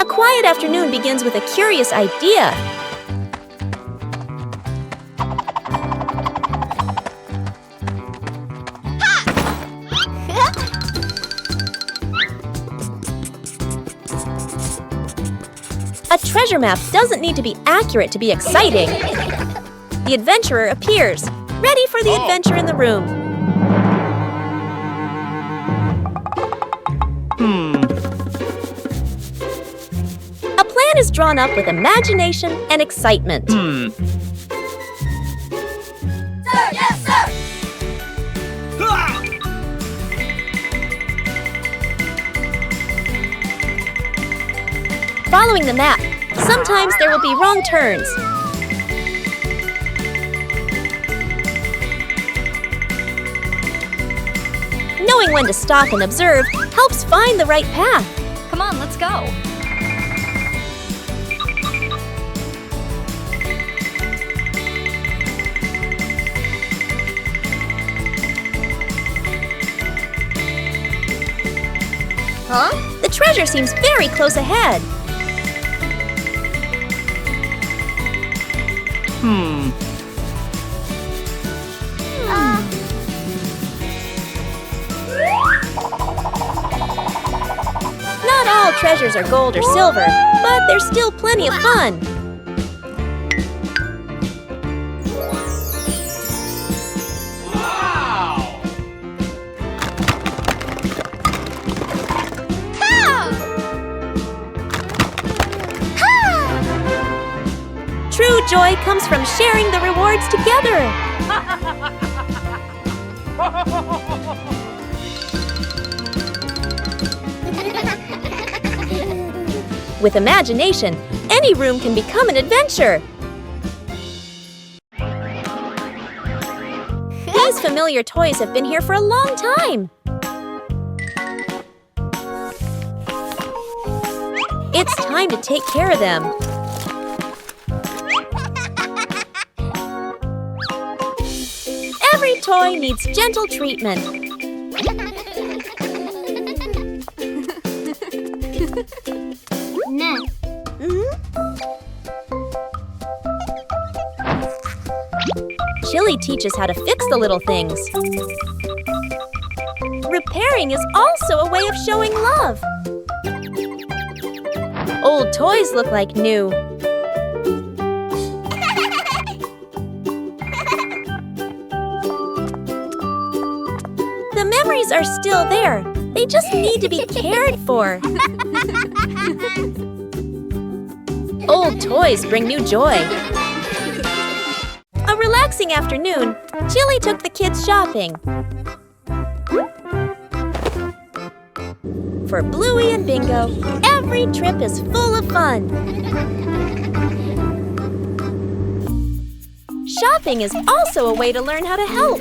A quiet afternoon begins with a curious idea. A treasure map doesn't need to be accurate to be exciting. The adventurer appears, ready for the adventure in the room. A plan is drawn up with imagination and excitement. Sir, yes, sir! Following the map, sometimes there will be wrong turns. Knowing when to stop and observe helps find the right path. Come on, let's go. Huh? The treasure seems very close ahead. Not all treasures are gold or silver, but there's still plenty of fun. True joy comes from sharing the rewards together. With imagination, any room can become an adventure. These familiar toys have been here for a long time. It's time to take care of them. Every toy needs gentle treatment. Chili teaches how to fix the little things. Repairing is also a way of showing love. Old toys look like new. The memories are still there. They just need to be cared for. Old toys bring new joy. A relaxing afternoon, Chili took the kids shopping. For Bluey and Bingo, every trip is full of fun. Shopping is also a way to learn how to help.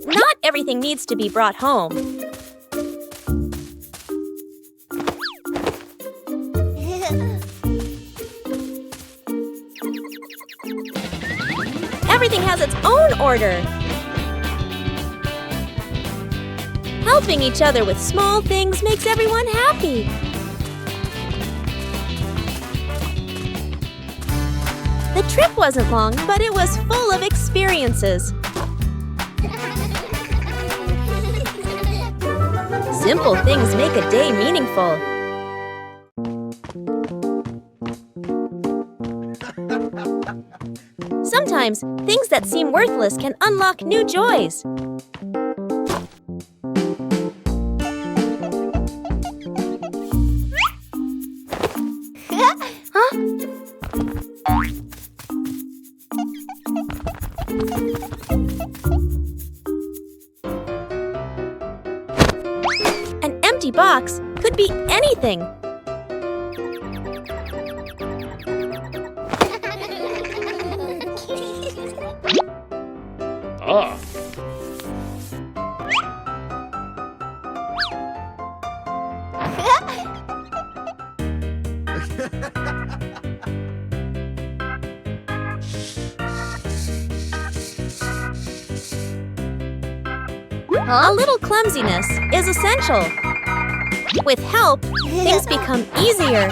Not everything needs to be brought home. Everything has its own order. Helping each other with small things makes everyone happy. The trip wasn't long, but it was full of experiences. Simple things make a day meaningful. Sometimes, things that seem worthless can unlock new joys. Huh? An empty box could be anything. A little clumsiness is essential. With help, things become easier.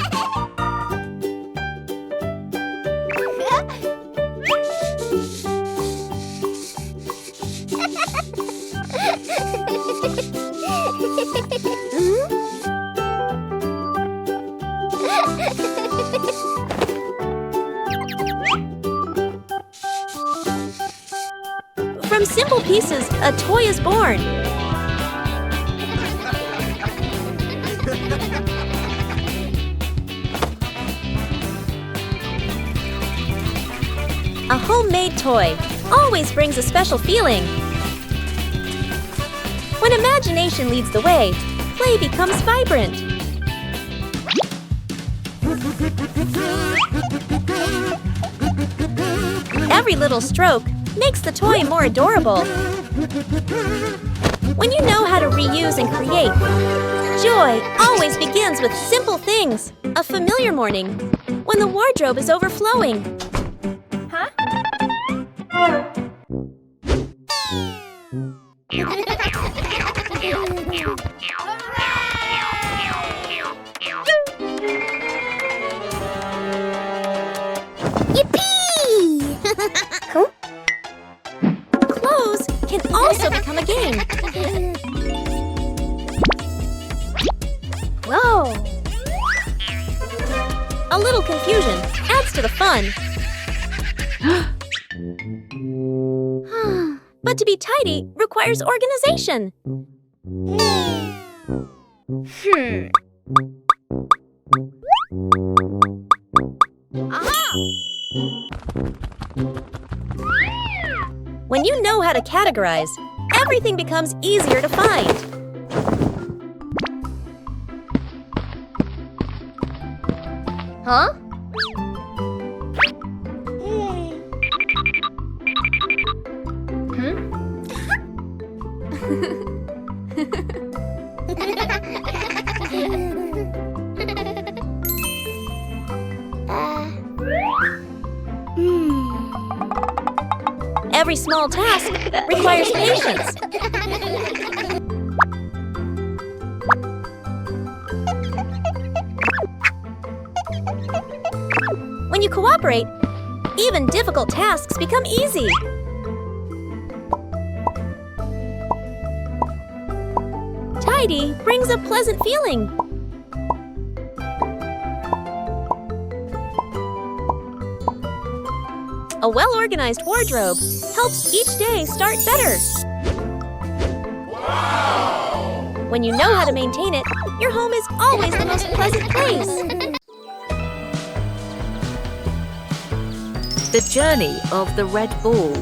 From simple pieces, a toy is born. A homemade toy always brings a special feeling. When imagination leads the way, play becomes vibrant. Every little stroke makes the toy more adorable. When you know how to reuse and create, joy always begins with simple things. A familiar morning, when the wardrobe is overflowing. Huh? Yippee! Huh? Clothes can also become a game. Whoa! A little confusion adds to the fun. But to be tidy requires organization. When you know how to categorize, everything becomes easier to find. Huh? Every small task requires patience. When you cooperate, even difficult tasks become easy. Tidy brings a pleasant feeling. A well-organized wardrobe helps each day start better. Wow! When you know how to maintain it, your home is always the most pleasant place. The journey of the red ball.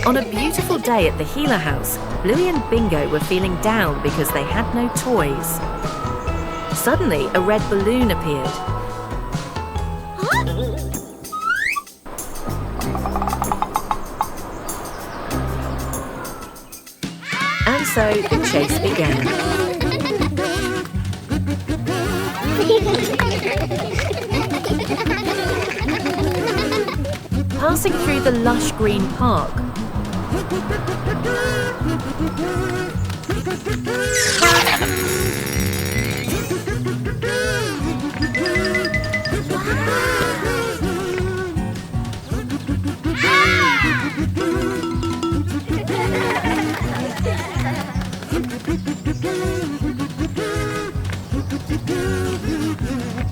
On a beautiful day at the Healer House, Bluey and Bingo were feeling down because they had no toys. Suddenly, a red balloon appeared. And so the chase began. Passing through the lush green park,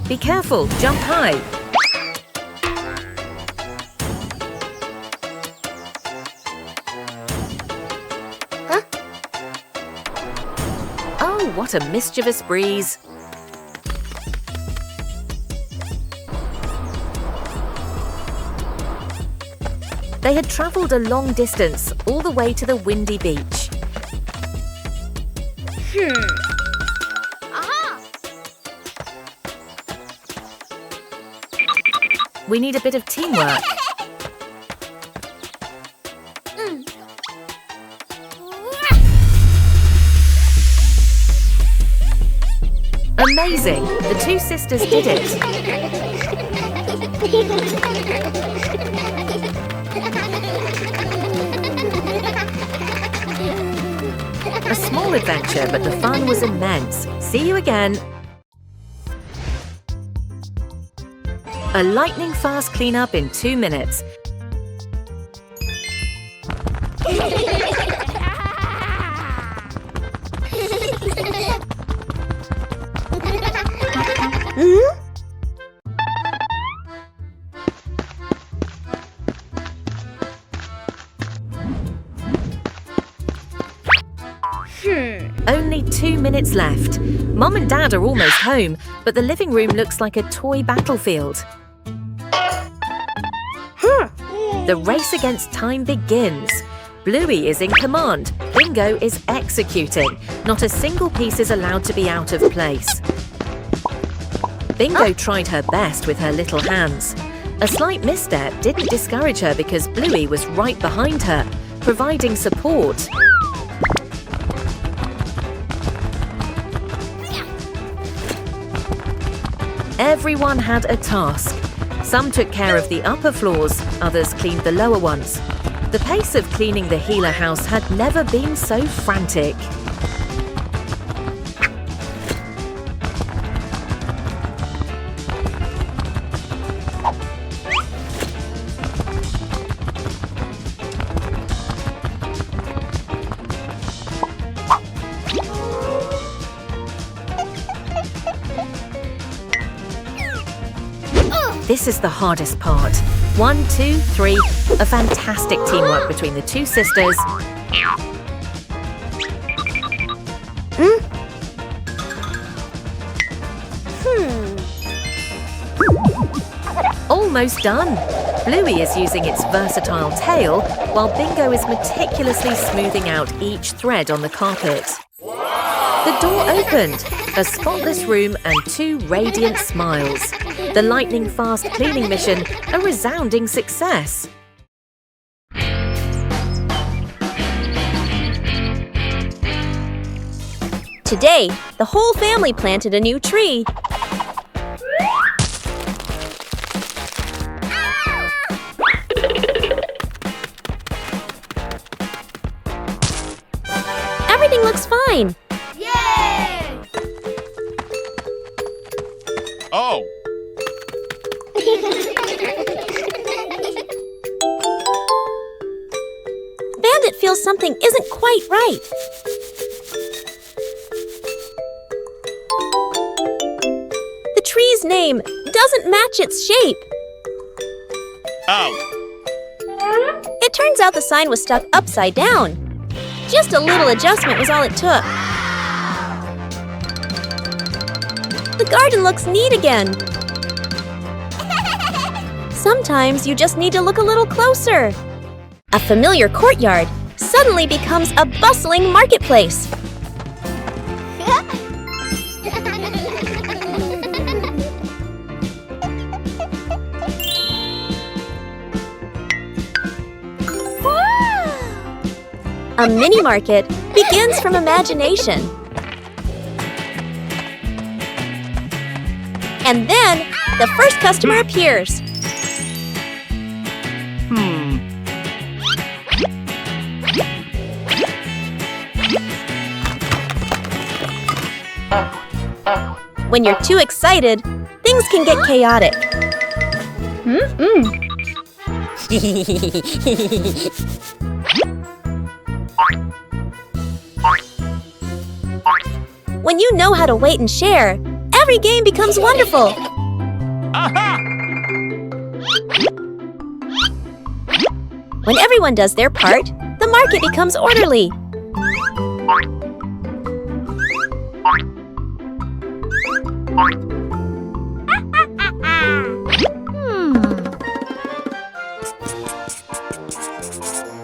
be careful, jump high. Oh, what a mischievous breeze. They had travelled a long distance, all the way to the windy beach. We need a bit of teamwork. Amazing! The two sisters did it. A small adventure, but the fun was immense. See you again. A lightning-fast cleanup in 2 minutes. Only 2 minutes left. Mom and Dad are almost home, but the living room looks like a toy battlefield. The race against time begins. Bluey is in command. Bingo is executing. Not a single piece is allowed to be out of place. Bingo tried her best with her little hands. A slight misstep didn't discourage her because Bluey was right behind her, providing support. Everyone had a task. Some took care of the upper floors, others cleaned the lower ones. The pace of cleaning the Healer house had never been so frantic. This is the hardest part. 1, 2, 3. A fantastic teamwork between the two sisters. Almost done. Bluey is using its versatile tail, while Bingo is meticulously smoothing out each thread on the carpet. The door opened. A spotless room and 2 radiant smiles. The lightning-fast cleaning mission, a resounding success. Today, the whole family planted a new tree. Everything looks fine. Yay! Oh! Bandit feels something isn't quite right. The tree's name doesn't match its shape. Oh! It turns out the sign was stuck upside down. Just a little adjustment was all it took. The garden looks neat again. Sometimes you just need to look a little closer. A familiar courtyard suddenly becomes a bustling marketplace. A mini market begins from imagination. And then the first customer appears. When you're too excited, things can get chaotic. When you know how to wait and share, every game becomes wonderful. Aha! When everyone does their part, the market becomes orderly.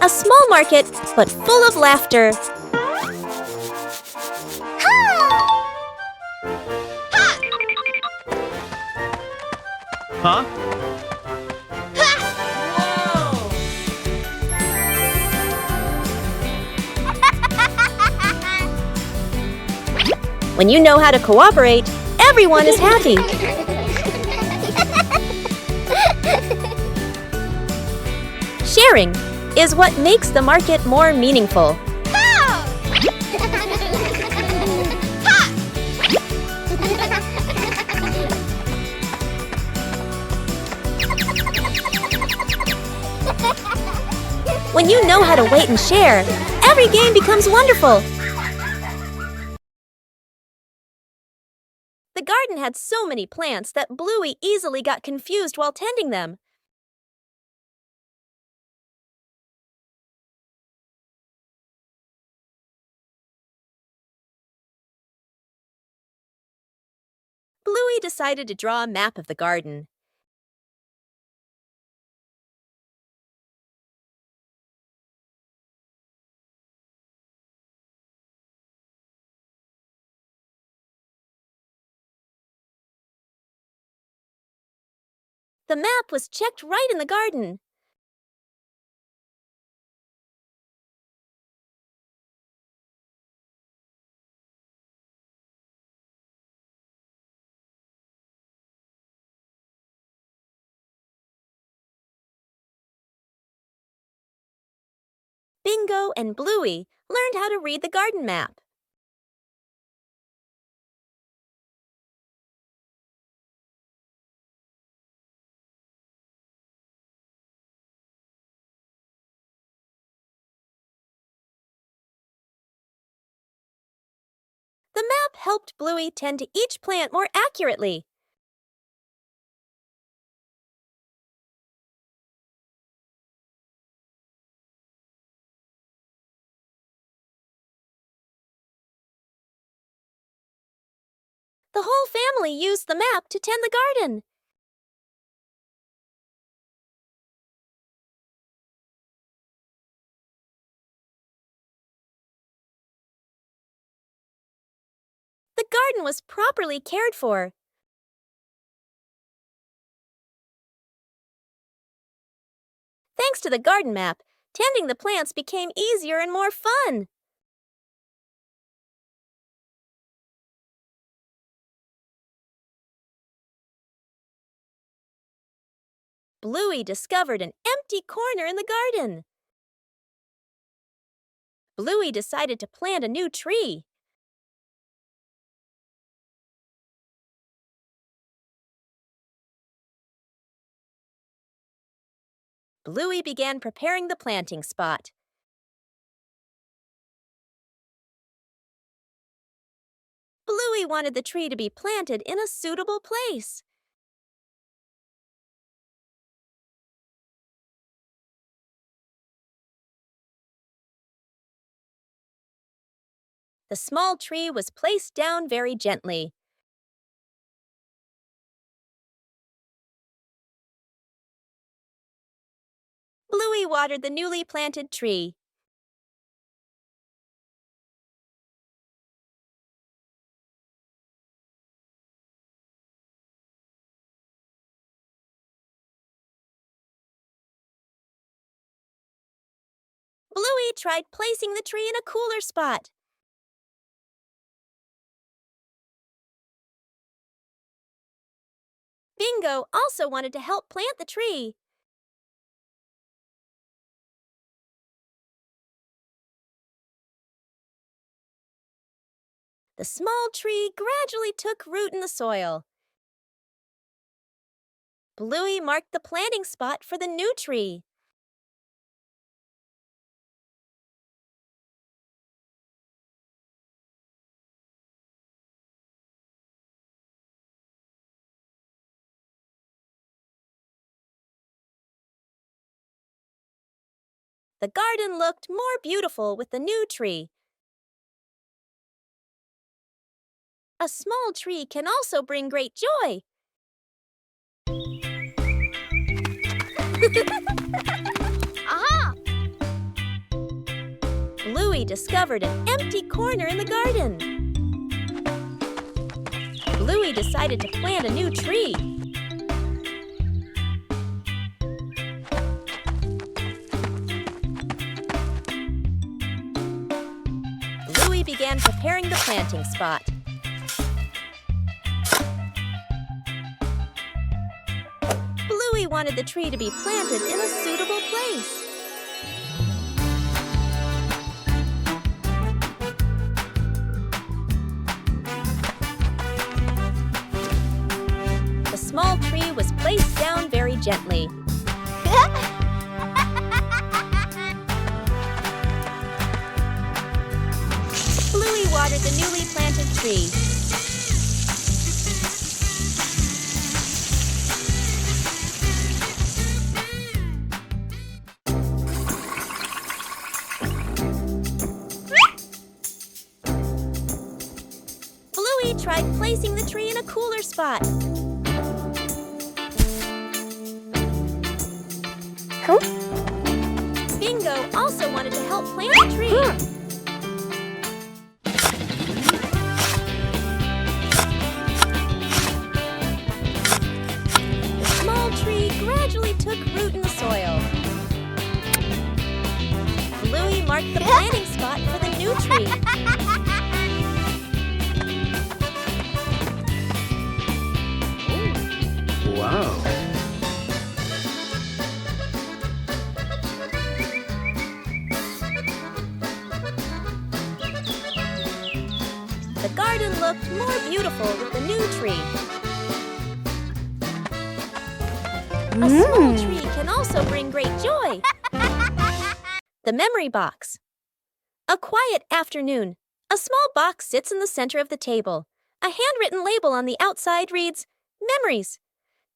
A small market, but full of laughter. Huh? When you know how to cooperate, everyone is happy. Sharing is what makes the market more meaningful. When you know how to wait and share, every game becomes wonderful. The garden had so many plants that Bluey easily got confused while tending them. Bluey decided to draw a map of the garden. The map was checked right in the garden. Bingo and Bluey learned how to read the garden map. The map helped Bluey tend to each plant more accurately. The whole family used the map to tend the garden. The garden was properly cared for. Thanks to the garden map, tending the plants became easier and more fun. Bluey discovered an empty corner in the garden. Bluey decided to plant a new tree. Bluey began preparing the planting spot. Bluey wanted the tree to be planted in a suitable place. The small tree was placed down very gently. Bluey watered the newly planted tree. Bluey tried placing the tree in a cooler spot. Bingo also wanted to help plant the tree. The small tree gradually took root in the soil. Bluey marked the planting spot for the new tree. The garden looked more beautiful with the new tree. A small tree can also bring great joy. Aha! Bluey discovered an empty corner in the garden. Bluey decided to plant a new tree. Bluey began preparing the planting spot. Bluey wanted the tree to be planted in a suitable place. The small tree was placed down very gently. under the newly planted tree. Bluey tried placing the tree in a cooler spot. Bingo also wanted to help plant the tree. The small tree gradually took root in the soil. Bluey marked the planting spot for the new tree. Wow. The garden looked more beautiful with the new tree. A small tree can also bring great joy. The memory box. A quiet afternoon. A small box sits in the center of the table. A handwritten label on the outside reads, Memories.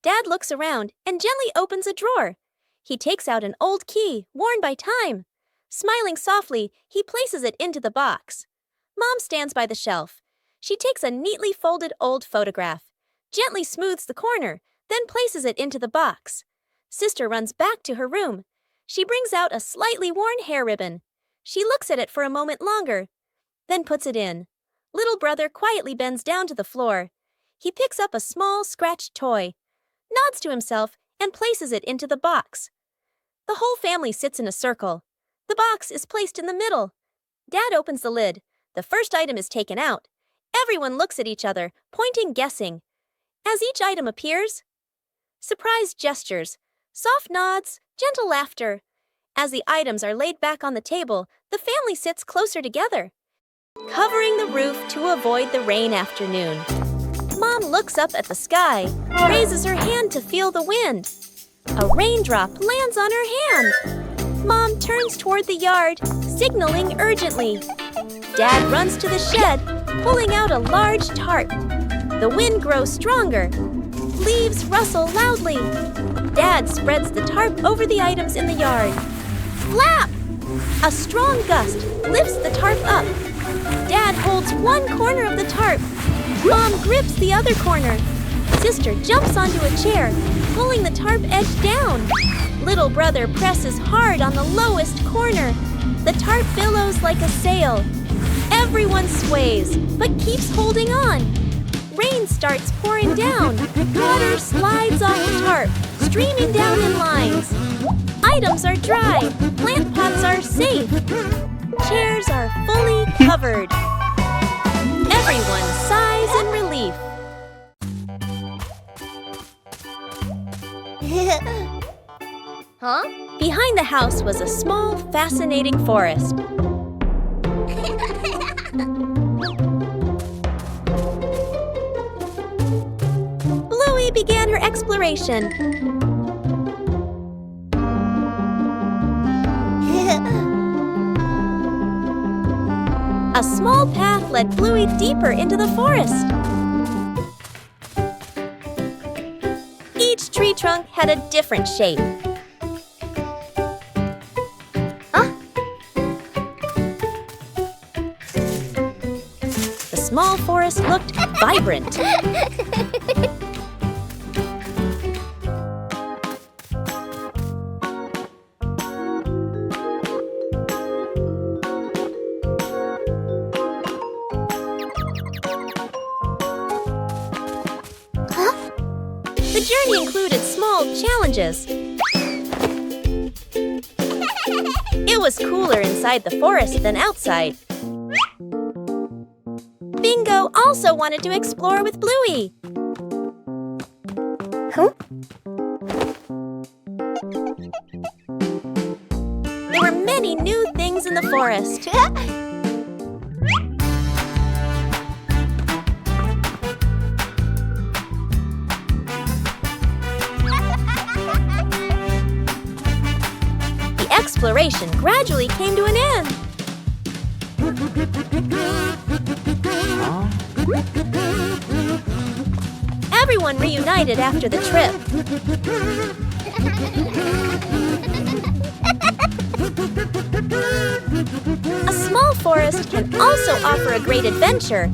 Dad looks around and gently opens a drawer. He takes out an old key, worn by time. Smiling softly, he places it into the box. Mom stands by the shelf. She takes a neatly folded old photograph, gently smooths the corner, then places it into the box. Sister runs back to her room. She brings out a slightly worn hair ribbon. She looks at it for a moment longer, then puts it in. Little brother quietly bends down to the floor. He picks up a small, scratched toy, nods to himself, and places it into the box. The whole family sits in a circle. The box is placed in the middle. Dad opens the lid. The first item is taken out. Everyone looks at each other, pointing, guessing. As each item appears, surprised gestures, soft nods, gentle laughter. As the items are laid back on the table, the family sits closer together, covering the roof to avoid the rain afternoon. Mom looks up at the sky, raises her hand to feel the wind. A raindrop lands on her hand. Mom turns toward the yard, signaling urgently. Dad runs to the shed, pulling out a large tarp. The wind grows stronger. Leaves rustle loudly. Dad spreads the tarp over the items in the yard. Flap! A strong gust lifts the tarp up. Dad holds one corner of the tarp. Mom grips the other corner. Sister jumps onto a chair, pulling the tarp edge down. Little brother presses hard on the lowest corner. The tarp billows like a sail. Everyone sways, but keeps holding on. Rain starts pouring down. Water slides off the tarp, streaming down in lines. Items are dry. Plant pots are safe. Chairs are fully covered. Everyone sighs in relief. Huh? Behind the house was a small, fascinating forest. Bluey began her exploration. A small path led Bluey deeper into the forest. Each tree trunk had a different shape. The small forest looked vibrant. The journey included small challenges. It was cooler inside the forest than outside. Bingo also wanted to explore with Bluey. There were many new things in the forest. Exploration gradually came to an end. Everyone reunited after the trip. A small forest can also offer a great adventure.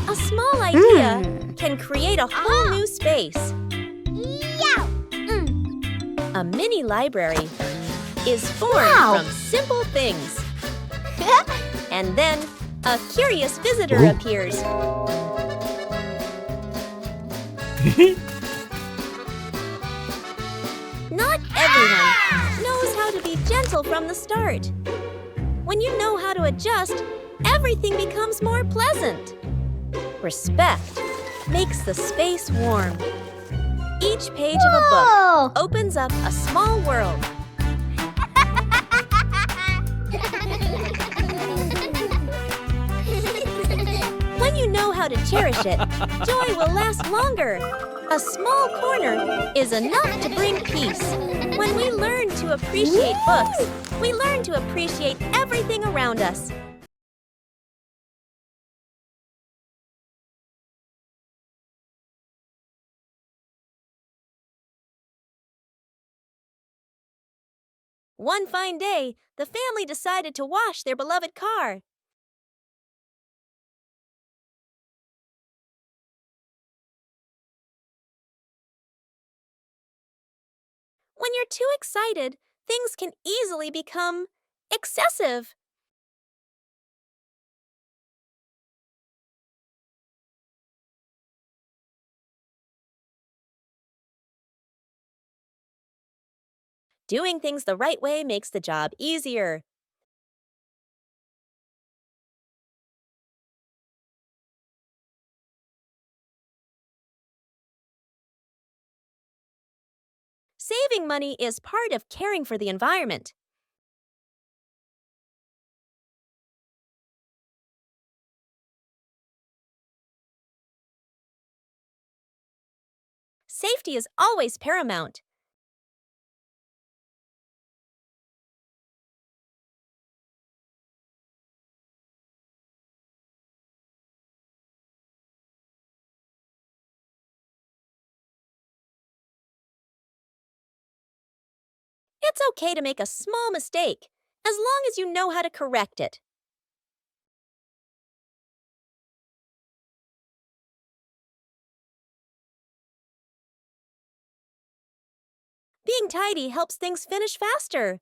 A small idea can create a whole new space. A mini library is formed from simple things. And then a curious visitor appears. Not everyone knows how to be gentle from the start. When you know how to adjust, everything becomes more pleasant. Respect makes the space warm. Each page of a book opens up a small world. When you know how to cherish it, joy will last longer. A small corner is enough to bring peace. When we learn to appreciate books, we learn to appreciate everything around us. One fine day, the family decided to wash their beloved car. When you're too excited, things can easily become excessive. Doing things the right way makes the job easier. Saving money is part of caring for the environment. Safety is always paramount. It's okay to make a small mistake, as long as you know how to correct it. Being tidy helps things finish faster.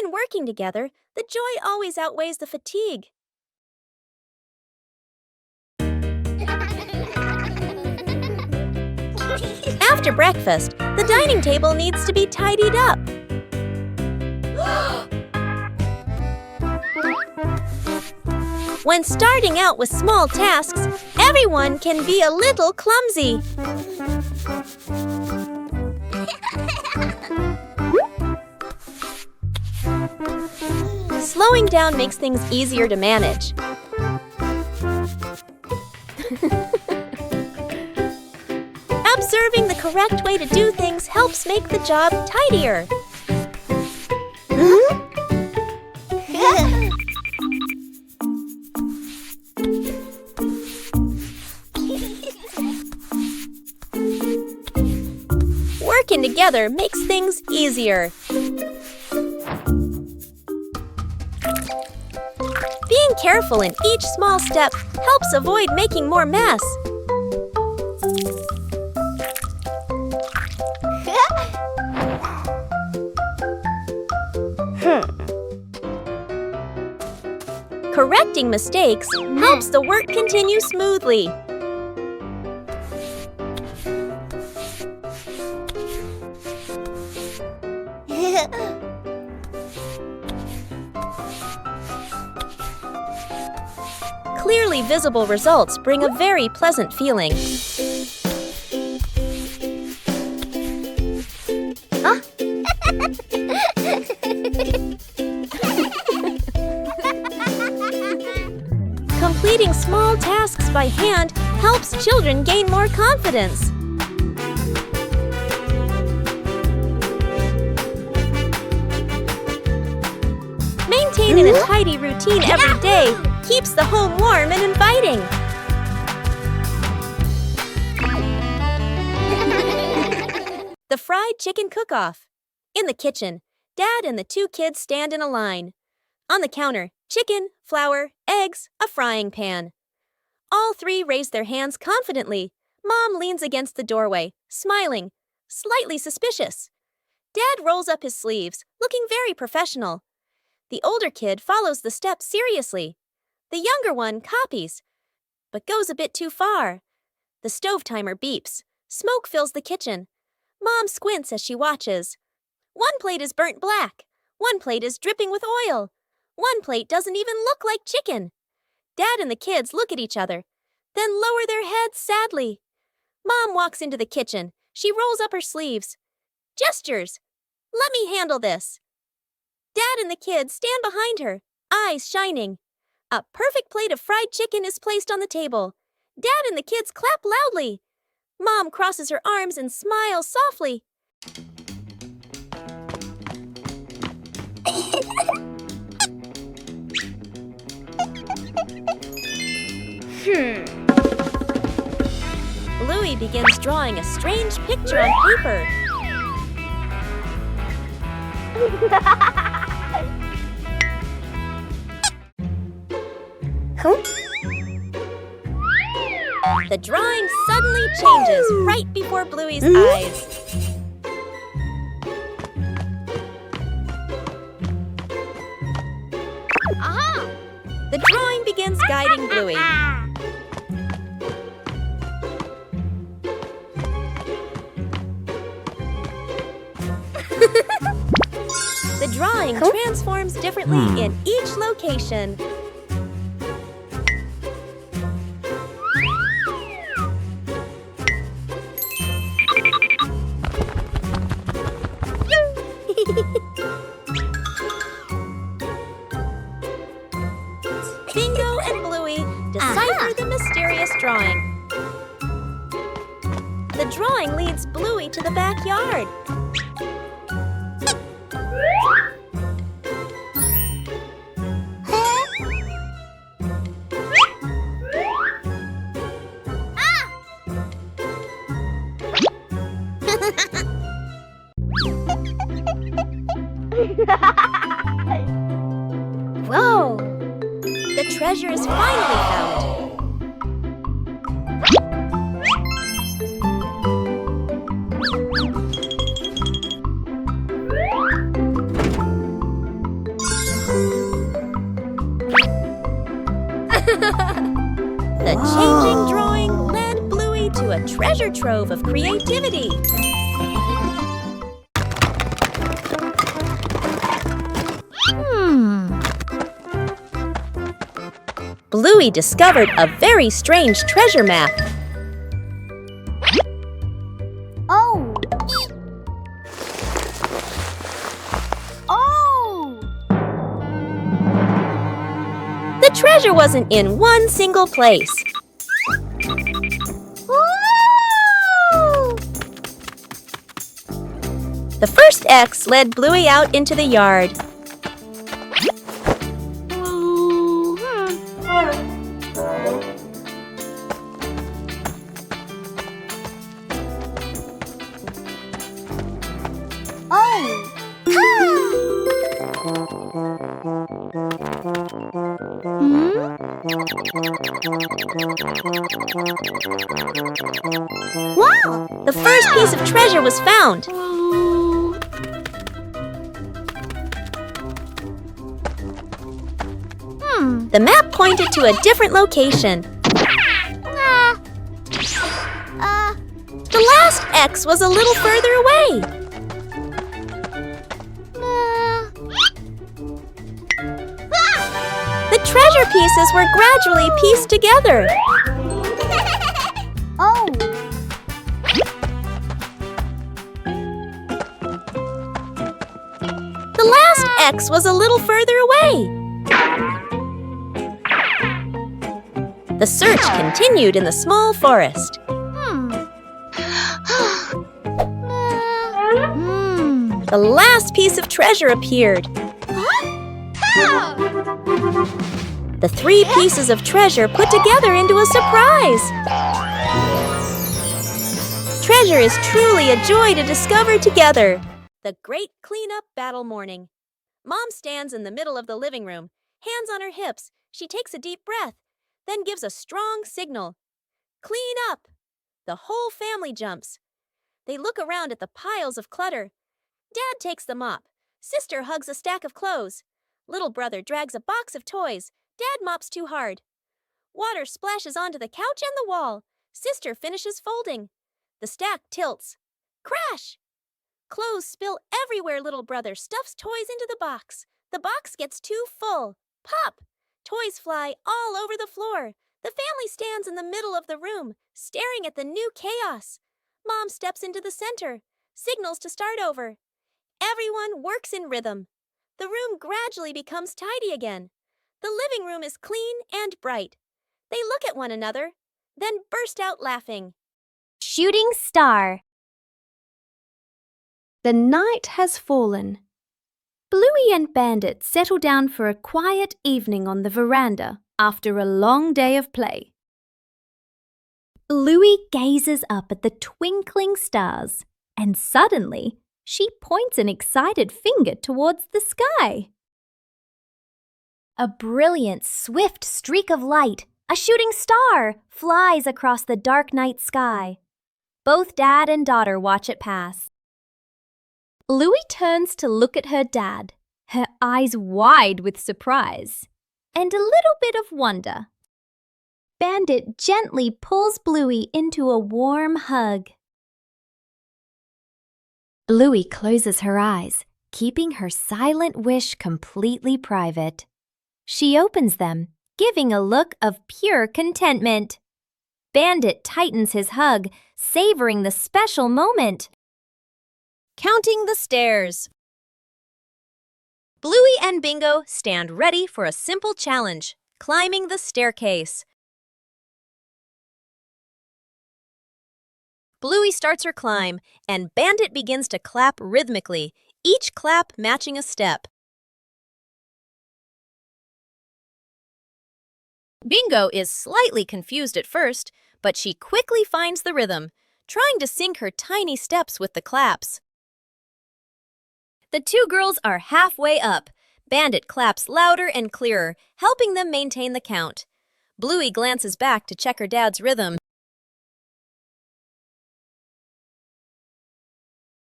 When working together, the joy always outweighs the fatigue. After breakfast, the dining table needs to be tidied up. When starting out with small tasks, everyone can be a little clumsy. Slowing down makes things easier to manage. Observing the correct way to do things helps make the job tidier. Working together makes things easier. Being careful in each small step helps avoid making more mess. Correcting mistakes helps the work continue smoothly. Clearly visible results bring a very pleasant feeling. Completing small tasks by hand helps children gain more confidence. Maintaining a tidy routine every day keeps the home warm and inviting. The fried chicken cook-off. In the kitchen, Dad and the two kids stand in a line. On the counter, chicken, flour, eggs, a frying pan. All three raise their hands confidently. Mom leans against the doorway, smiling, slightly suspicious. Dad rolls up his sleeves, looking very professional. The older kid follows the steps seriously. The younger one copies, but goes a bit too far. The stove timer beeps. Smoke fills the kitchen. Mom squints as she watches. One plate is burnt black. One plate is dripping with oil. One plate doesn't even look like chicken. Dad and the kids look at each other, then lower their heads sadly. Mom walks into the kitchen. She rolls up her sleeves. Gestures. Let me handle this. Dad and the kids stand behind her, eyes shining. A perfect plate of fried chicken is placed on the table. Dad and the kids clap loudly. Mom crosses her arms and smiles softly. Bluey begins drawing a strange picture on paper. The drawing suddenly changes right before Bluey's eyes. Aha! The drawing begins guiding Bluey. The drawing transforms differently in each location. Bingo and Bluey decipher the mysterious drawing. The drawing leads Bluey to the backyard. Whoa! The treasure is finally found. The changing drawing led Bluey to a treasure trove of creativity. Bluey discovered a very strange treasure map. Oh! Oh! The treasure wasn't in one single place. Woo! The first X led Bluey out into the yard. Wow! The first piece of treasure was found. The map pointed to a different location. The last X was a little further away. The treasure pieces were gradually pieced together. Oh! The last X was a little further away. The search continued in the small forest. The last piece of treasure appeared. The 3 pieces of treasure put together into a surprise. Treasure is truly a joy to discover together. The great cleanup battle morning. Mom stands in the middle of the living room, hands on her hips. She takes a deep breath, then gives a strong signal. Clean up! The whole family jumps. They look around at the piles of clutter. Dad takes the mop. Sister hugs a stack of clothes. Little brother drags a box of toys. Dad mops too hard. Water splashes onto the couch and the wall. Sister finishes folding. The stack tilts. Crash! Clothes spill everywhere. Little brother stuffs toys into the box. The box gets too full. Pop! Toys fly all over the floor. The family stands in the middle of the room, staring at the new chaos. Mom steps into the center, signals to start over. Everyone works in rhythm. The room gradually becomes tidy again. The living room is clean and bright. They look at one another, then burst out laughing. Shooting star. The night has fallen. Bluey and Bandit settle down for a quiet evening on the veranda after a long day of play. Bluey gazes up at the twinkling stars, and suddenly she points an excited finger towards the sky. A brilliant, swift streak of light, a shooting star, flies across the dark night sky. Both dad and daughter watch it pass. Bluey turns to look at her dad, her eyes wide with surprise and a little bit of wonder. Bandit gently pulls Bluey into a warm hug. Bluey closes her eyes, keeping her silent wish completely private. She opens them, giving a look of pure contentment. Bandit tightens his hug, savoring the special moment. Counting the stairs. Bluey and Bingo stand ready for a simple challenge, climbing the staircase. Bluey starts her climb, and Bandit begins to clap rhythmically, each clap matching a step. Bingo is slightly confused at first, but she quickly finds the rhythm, trying to sync her tiny steps with the claps. The 2 girls are halfway up. Bandit claps louder and clearer, helping them maintain the count. Bluey glances back to check her dad's rhythm.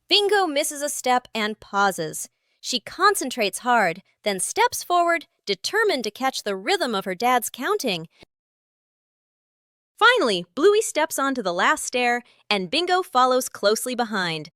Bingo misses a step and pauses. She concentrates hard, then steps forward, determined to catch the rhythm of her dad's counting. Finally, Bluey steps onto the last stair, and Bingo follows closely behind.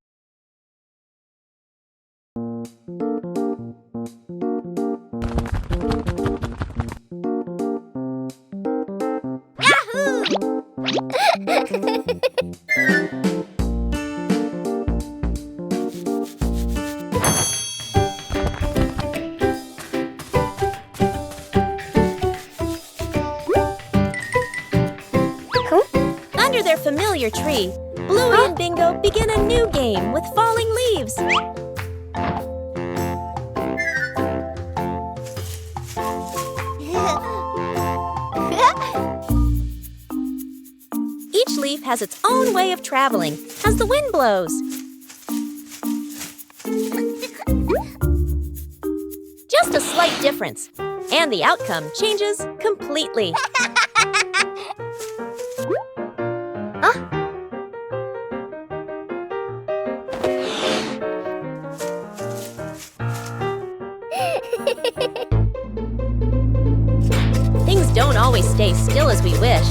Under their familiar tree, Bluey and Bingo begin a new game with falling leaves. Each leaf has its own way of traveling as the wind blows. Just a slight difference, and the outcome changes completely. Things don't always stay still as we wish.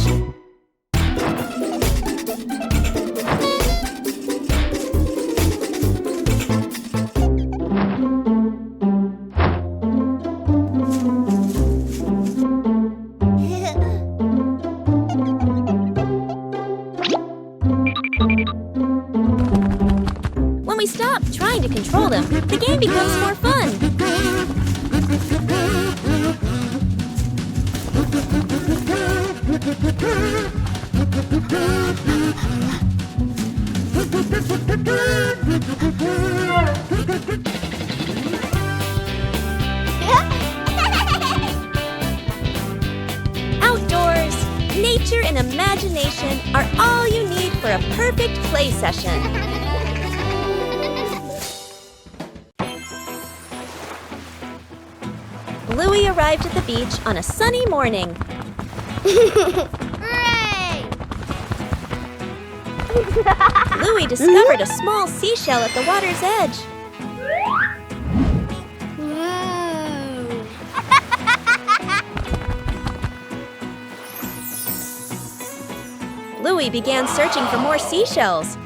When we stop trying to control them, the game becomes more fun. Outdoors, nature and imagination are all you need for a perfect play session. Bluey arrived at the beach on a sunny morning. Hooray! Bluey discovered a small seashell at the water's edge. Whoa! Bluey began searching for more seashells.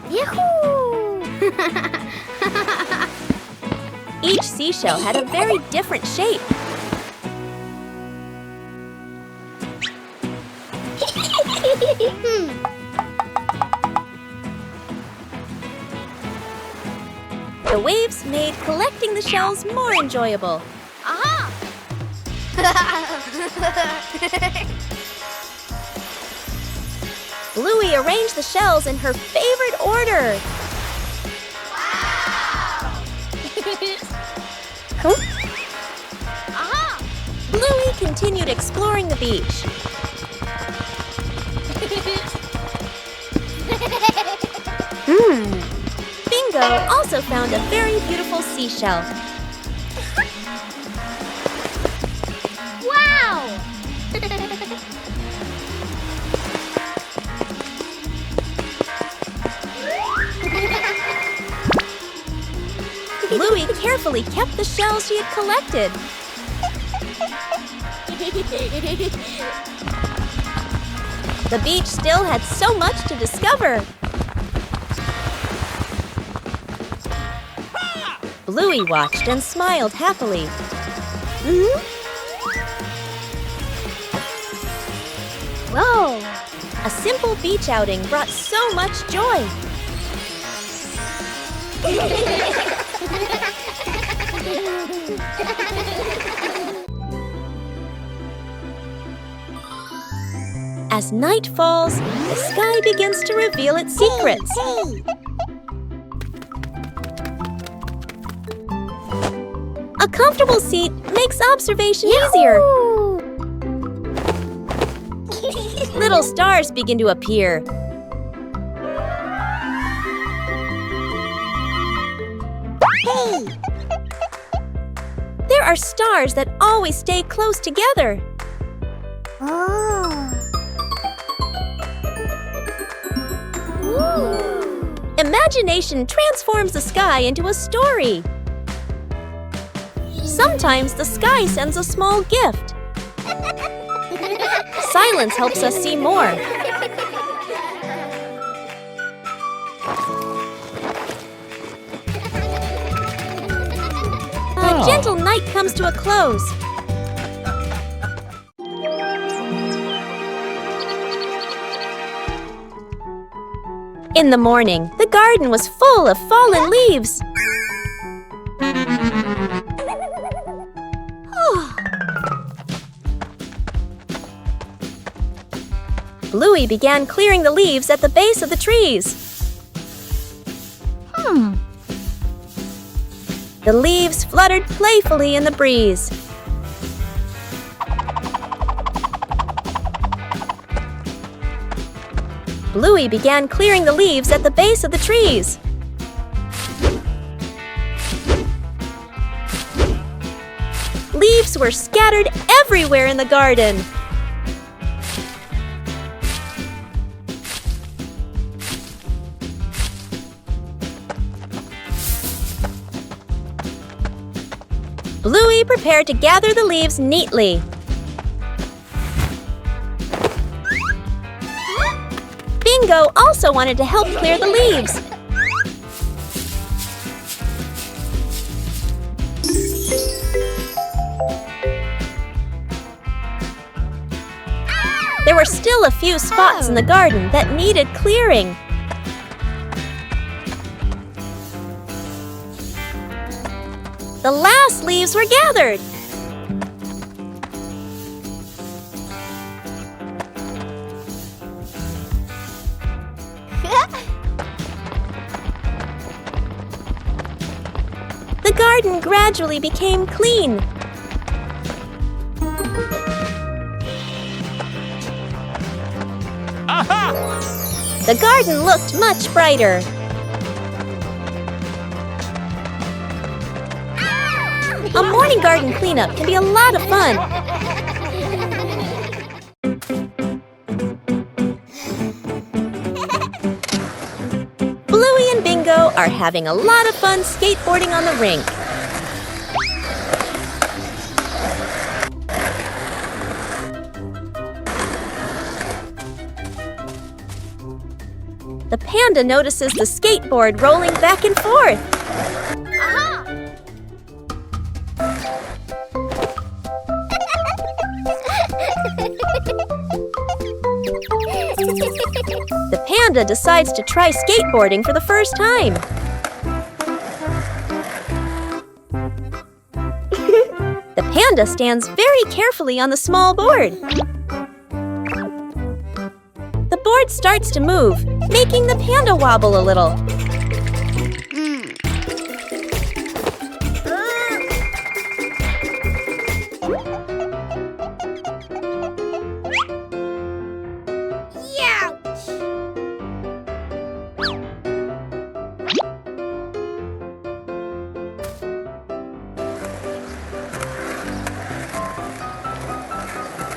Yahoo! Each seashell had a very different shape. The waves made collecting the shells more enjoyable. Aha! Bluey arranged the shells in her favorite order. Aha! Bluey continued exploring the beach. Bingo also found a very beautiful seashell. Wow! Bluey carefully kept the shells she had collected. The beach still had so much to discover. Bluey watched and smiled happily. Whoa! A simple beach outing brought so much joy. As night falls, the sky begins to reveal its secrets. A comfortable seat makes observation easier. Little stars begin to appear. There are stars that always stay close together. Imagination transforms the sky into a story. Sometimes the sky sends a small gift. Silence helps us see more. A gentle night comes to a close. In the morning, the garden was full of fallen leaves. Bluey began clearing the leaves at the base of the trees. The leaves fluttered playfully in the breeze. Bluey began clearing the leaves at the base of the trees. Leaves were scattered everywhere in the garden. Bluey prepared to gather the leaves neatly. Bingo also wanted to help clear the leaves. There were still a few spots in the garden that needed clearing. The last leaves were gathered. garden gradually became clean. Aha! The garden looked much brighter. A morning garden cleanup can be a lot of fun. Bluey and Bingo are having a lot of fun skateboarding on the rink. The panda notices the skateboard rolling back and forth. The panda decides to try skateboarding for the first time. The panda stands very carefully on the small board. The board starts to move, making the panda wobble a little.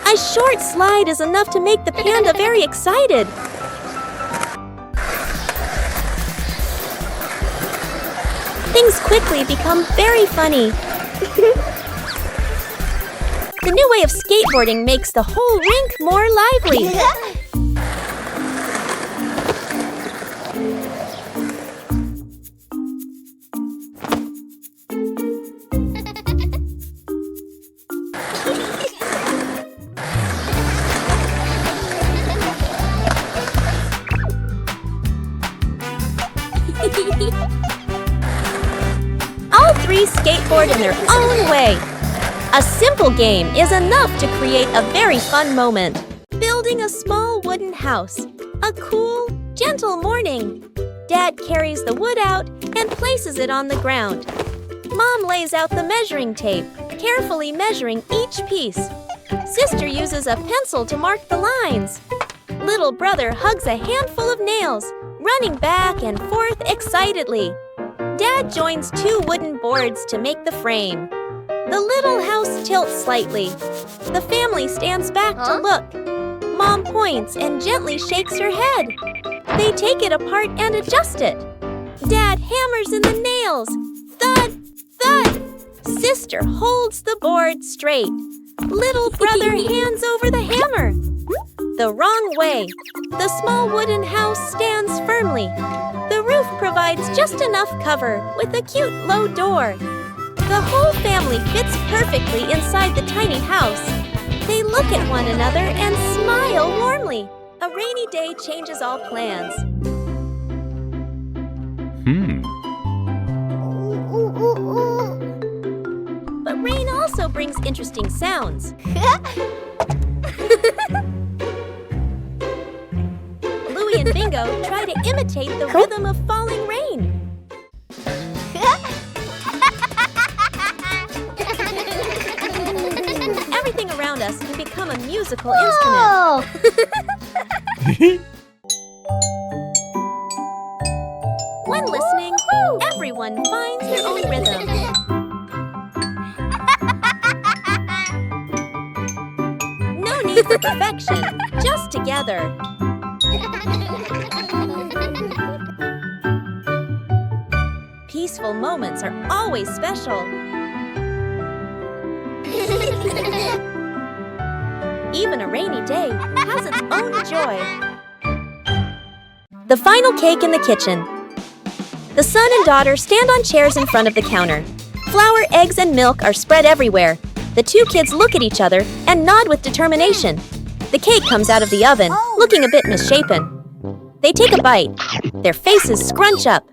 A short slide is enough to make the panda very excited. Things quickly become very funny. The new way of skateboarding makes the whole rink more lively. All three skateboard in their own way. A simple game is enough to create a very fun moment. Building a small wooden house. A cool, gentle morning. Dad carries the wood out and places it on the ground. Mom lays out the measuring tape, carefully measuring each piece. Sister uses a pencil to mark the lines. Little brother hugs a handful of nails, running back and forth excitedly. Dad joins two wooden boards to make the frame. The little house tilts slightly. The family stands back to look. Mom points and gently shakes her head. They take it apart and adjust it. Dad hammers in the nails. Thud, thud. Sister holds the board straight. Little brother hands over the hammer. The wrong way. The small wooden house stands firmly. The roof provides just enough cover with a cute low door. The whole family fits perfectly inside the tiny house. They look at one another and smile warmly. A rainy day changes all plans. But rain also brings interesting sounds. Bluey and Bingo try to imitate the rhythm of falling rain. Everything around us can become a musical instrument. When listening, everyone finds their own rhythm. No need for perfection, just together. Peaceful moments are always special. Even a rainy day has its own joy. The final cake in the kitchen. The son and daughter stand on chairs in front of the counter. Flour, eggs, and milk are spread everywhere. The two kids look at each other and nod with determination. The cake comes out of the oven, looking a bit misshapen. They take a bite. Their faces scrunch up.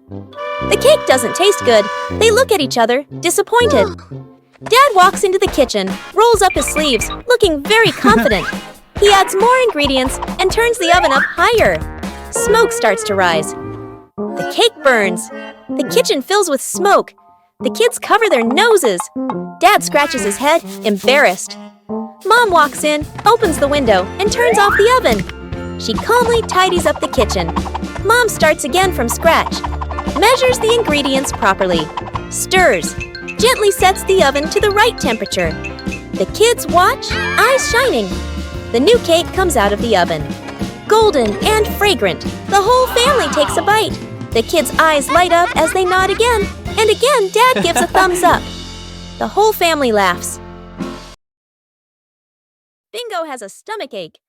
The cake doesn't taste good. They look at each other, disappointed. Dad walks into the kitchen, rolls up his sleeves, looking very confident. He adds more ingredients and turns the oven up higher. Smoke starts to rise. The cake burns. The kitchen fills with smoke. The kids cover their noses. Dad scratches his head, embarrassed. Mom walks in, opens the window, and turns off the oven. She calmly tidies up the kitchen. Mom starts again from scratch. Measures the ingredients properly. Stirs. Gently sets the oven to the right temperature. The kids watch, eyes shining. The new cake comes out of the oven. Golden and fragrant, the whole family takes a bite. The kids' eyes light up as they nod again, and again Dad gives a thumbs up. The whole family laughs. Bingo has a stomachache.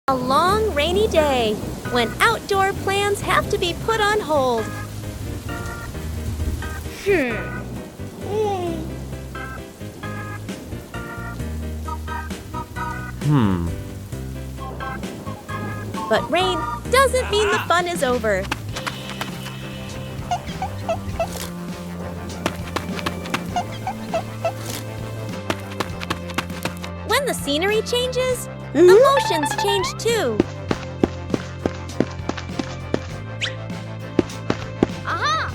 A long rainy day, when outdoor plans have to be put on hold. But rain doesn't mean the fun is over. When the scenery changes, emotions change too. Aha!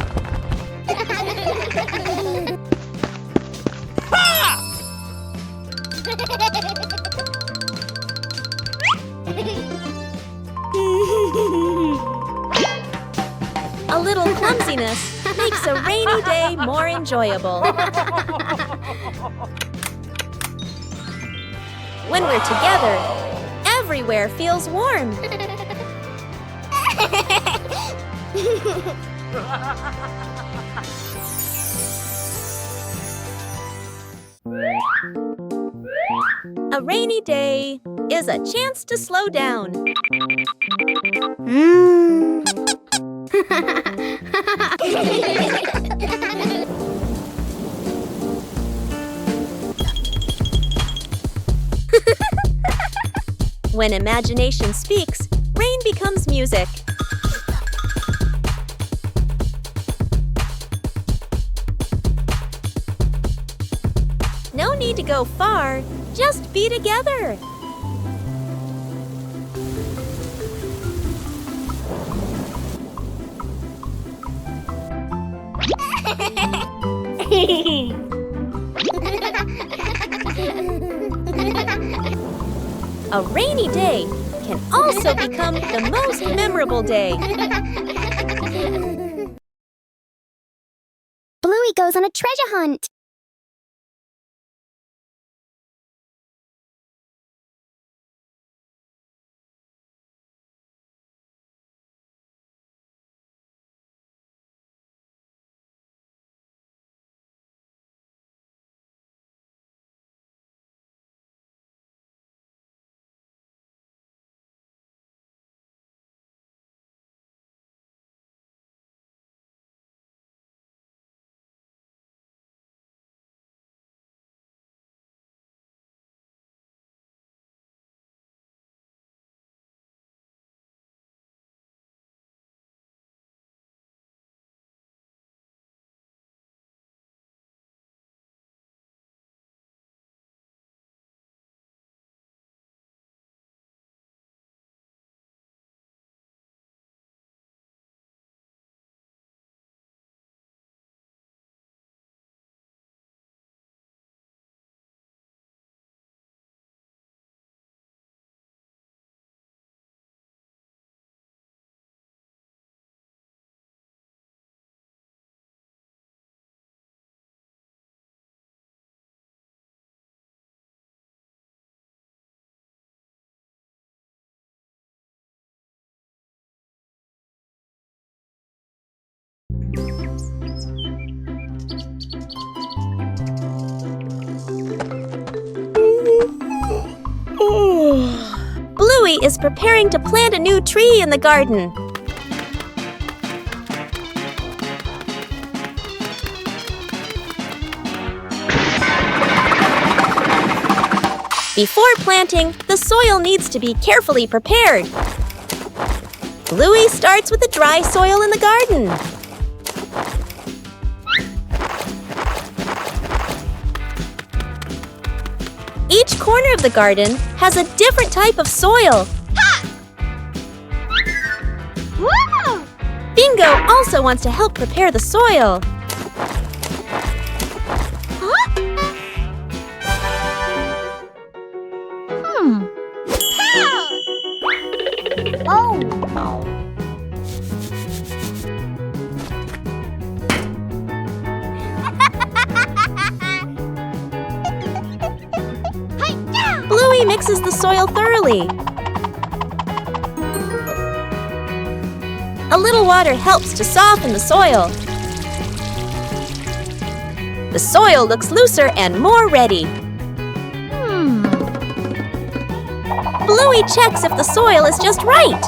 A little clumsiness makes a rainy day more enjoyable. When we're together, everywhere feels warm. A rainy day is a chance to slow down. When imagination speaks, rain becomes music. No need to go far, just be together. A rainy day can also become the most memorable day. Bluey goes on a treasure hunt. Bluey is preparing to plant a new tree in the garden. Before planting, the soil needs to be carefully prepared. Bluey starts with the dry soil in the garden. Each corner of the garden has a different type of soil. Bingo also wants to help prepare the soil. Bluey mixes the soil thoroughly. A little water helps to soften the soil. The soil looks looser and more ready. Bluey checks if the soil is just right.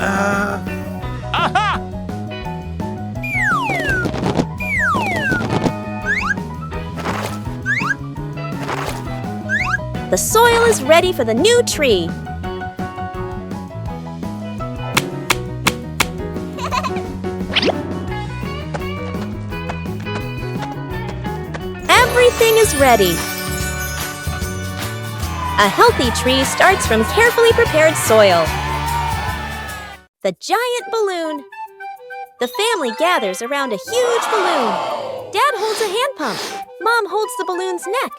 Aha! The soil is ready for the new tree. Everything is ready. A healthy tree starts from carefully prepared soil. The giant balloon. The family gathers around a huge balloon. Dad holds a hand pump. Mom holds the balloon's neck.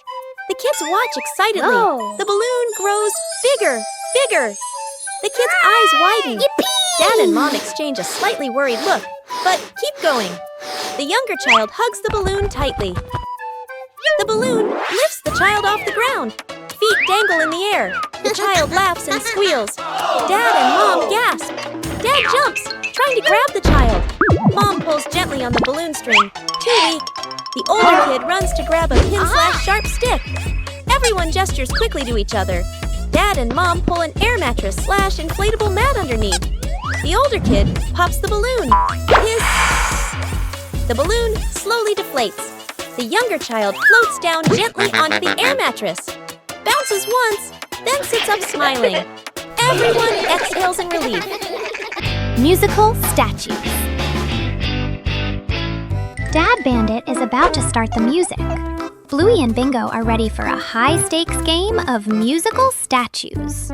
The kids watch excitedly. Whoa. The balloon grows bigger, bigger. The kids' eyes widen. Yippee! Dad and Mom exchange a slightly worried look, but keep going. The younger child hugs the balloon tightly. The balloon lifts the child off the ground. Feet dangle in the air. The child laughs and squeals. Dad and Mom gasp. Dad jumps, trying to grab the child. Mom pulls gently on the balloon string. Too weak. The older kid runs to grab a pin/sharp stick. Everyone gestures quickly to each other. Dad and Mom pull an air mattress/inflatable mat underneath. The older kid pops the balloon. Hiss! The balloon slowly deflates. The younger child floats down gently onto the air mattress. Bounces once, then sits up smiling. Everyone exhales in relief. Musical statues. Dad Bandit is about to start the music. Bluey and Bingo are ready for a high-stakes game of musical statues.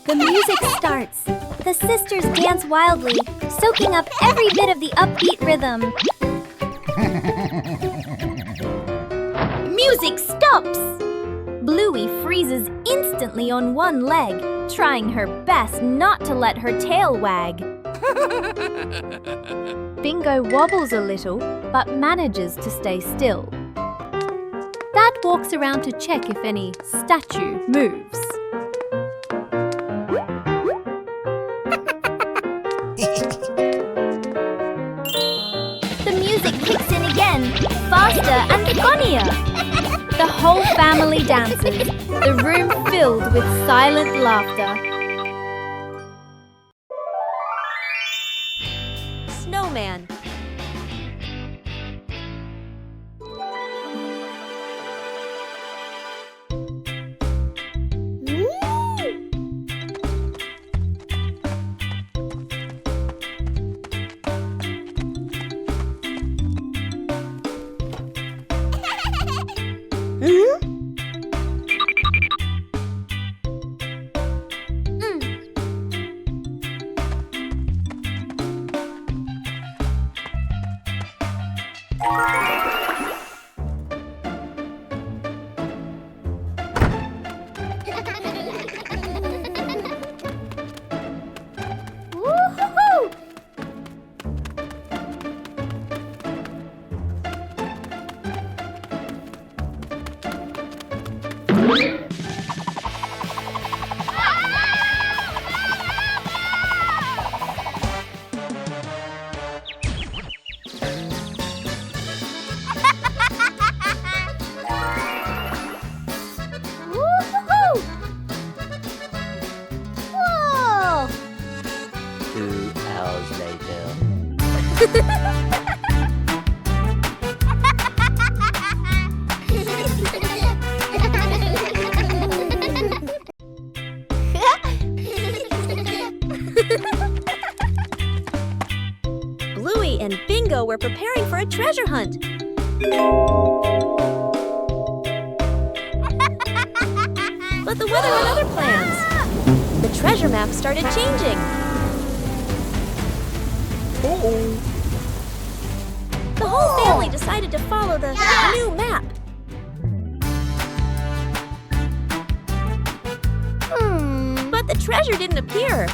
The music starts. The sisters dance wildly, soaking up every bit of the upbeat rhythm. Music stops! Bluey freezes instantly on one leg, trying her best not to let her tail wag. Bingo wobbles a little, but manages to stay still. Dad walks around to check if any statue moves. The music kicks in again, faster and funnier. The whole family dances, the room filled with silent laughter. Snowman. preparing for a treasure hunt. But the weather had other plans. The treasure map started changing. The whole family decided to follow the new map. But the treasure didn't appear.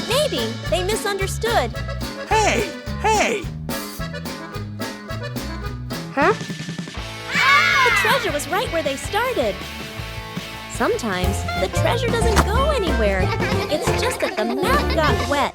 Maybe they misunderstood. Hey! Hey! The treasure was right where they started. Sometimes the treasure doesn't go anywhere. It's just that the map got wet.